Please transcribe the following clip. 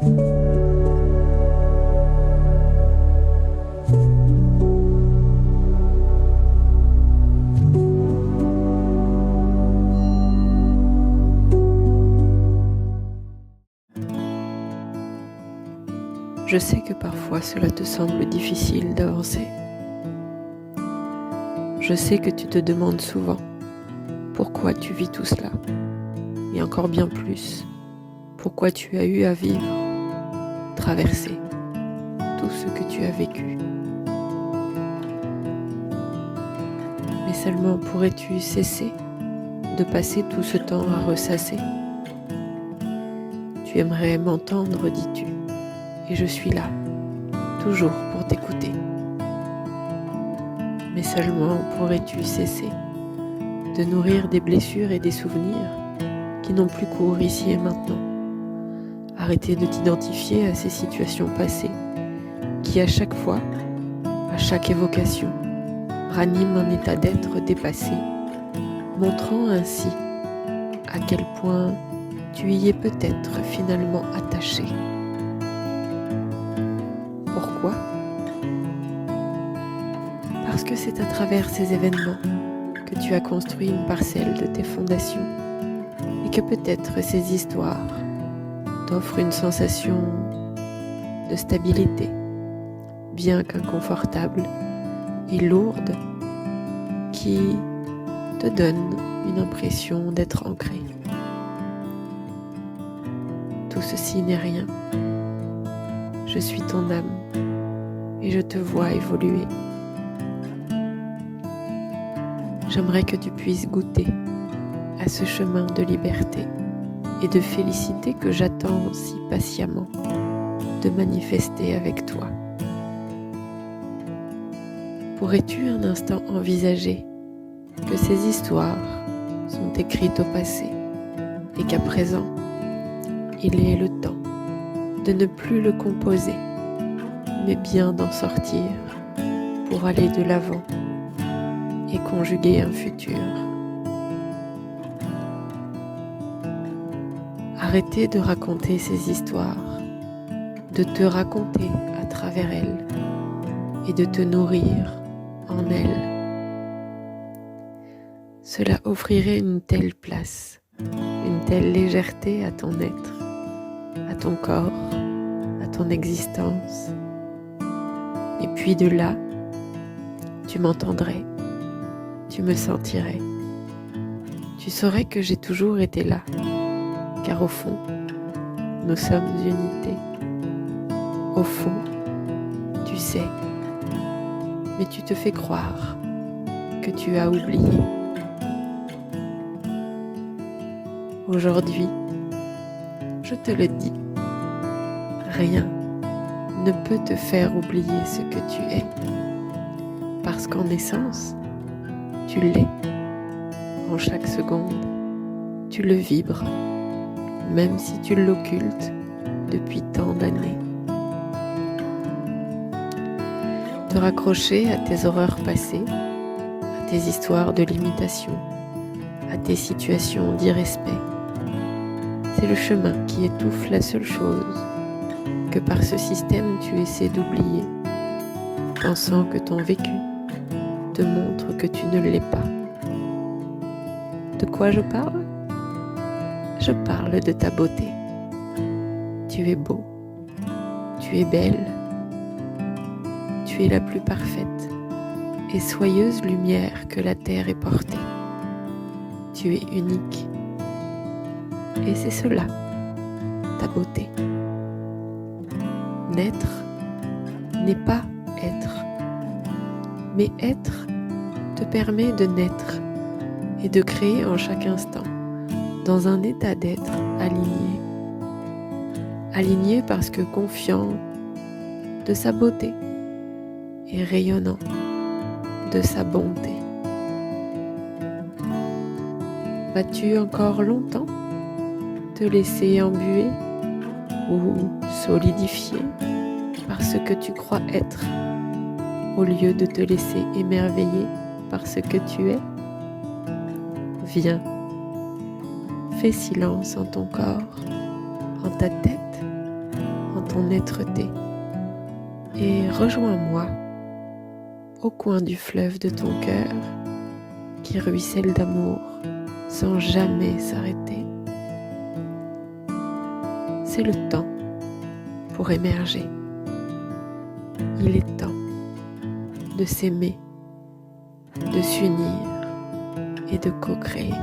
Je sais que parfois cela te semble difficile d'avancer. Je sais que tu te demandes souvent pourquoi tu vis tout cela, et encore bien plus, pourquoi tu as eu à vivre, traverser tout ce que tu as vécu. Mais seulement pourrais-tu cesser de passer tout ce temps à ressasser? Tu aimerais m'entendre, dis-tu, et je suis là, toujours pour t'écouter. Mais seulement pourrais-tu cesser de nourrir des blessures et des souvenirs qui n'ont plus cours ici et maintenant. Arrêter de t'identifier à ces situations passées qui, à chaque fois, à chaque évocation, raniment un état d'être dépassé, montrant ainsi à quel point tu y es peut-être finalement attaché. Pourquoi ? Parce que c'est à travers ces événements que tu as construit une parcelle de tes fondations et que peut-être ces histoires t'offrent une sensation de stabilité, bien qu'inconfortable et lourde, qui te donne une impression d'être ancré. Tout ceci n'est rien. Je suis ton âme et je te vois évoluer. J'aimerais que tu puisses goûter à ce chemin de liberté et de félicité que j'attends si patiemment de manifester avec toi. Pourrais-tu un instant envisager que ces histoires sont écrites au passé et qu'à présent, il est le temps de ne plus le composer, mais bien d'en sortir pour aller de l'avant et conjuguer un futur. Arrêtez de raconter ces histoires, de te raconter à travers elles et de te nourrir en elles. Cela offrirait une telle place, une telle légèreté à ton être, à ton corps, à ton existence. Et puis de là, tu m'entendrais, tu me sentirais. Tu saurais que j'ai toujours été là, car au fond, nous sommes unité. Au fond, tu sais, mais tu te fais croire que tu as oublié. Aujourd'hui, je te le dis, rien ne peut te faire oublier ce que tu es, parce qu'en essence, tu l'es. En chaque seconde, tu le vibres, même si tu l'occultes depuis tant d'années. Te raccrocher à tes horreurs passées, à tes histoires de limitation, à tes situations d'irrespect, c'est le chemin qui étouffe la seule chose que par ce système tu essaies d'oublier, pensant que ton vécu te montre que tu ne l'es pas. De quoi je parle ? Je parle de ta beauté. Tu es beau, tu es belle, tu es la plus parfaite et soyeuse lumière que la terre ait portée. Tu es unique. Et c'est cela, ta beauté. Naître n'est pas être, mais être te permet de naître et de créer en chaque instant dans un état d'être aligné. Aligné parce que confiant de sa beauté et rayonnant de sa bonté. Vas-tu encore longtemps te laisser embuer ou solidifier par ce que tu crois être au lieu de te laisser émerveiller par ce que tu es? Viens, fais silence en ton corps, en ta tête ton êtreté et rejoins-moi au coin du fleuve de ton cœur qui ruisselle d'amour sans jamais s'arrêter. C'est le temps pour émerger. Il est temps de s'aimer, de s'unir et de co-créer.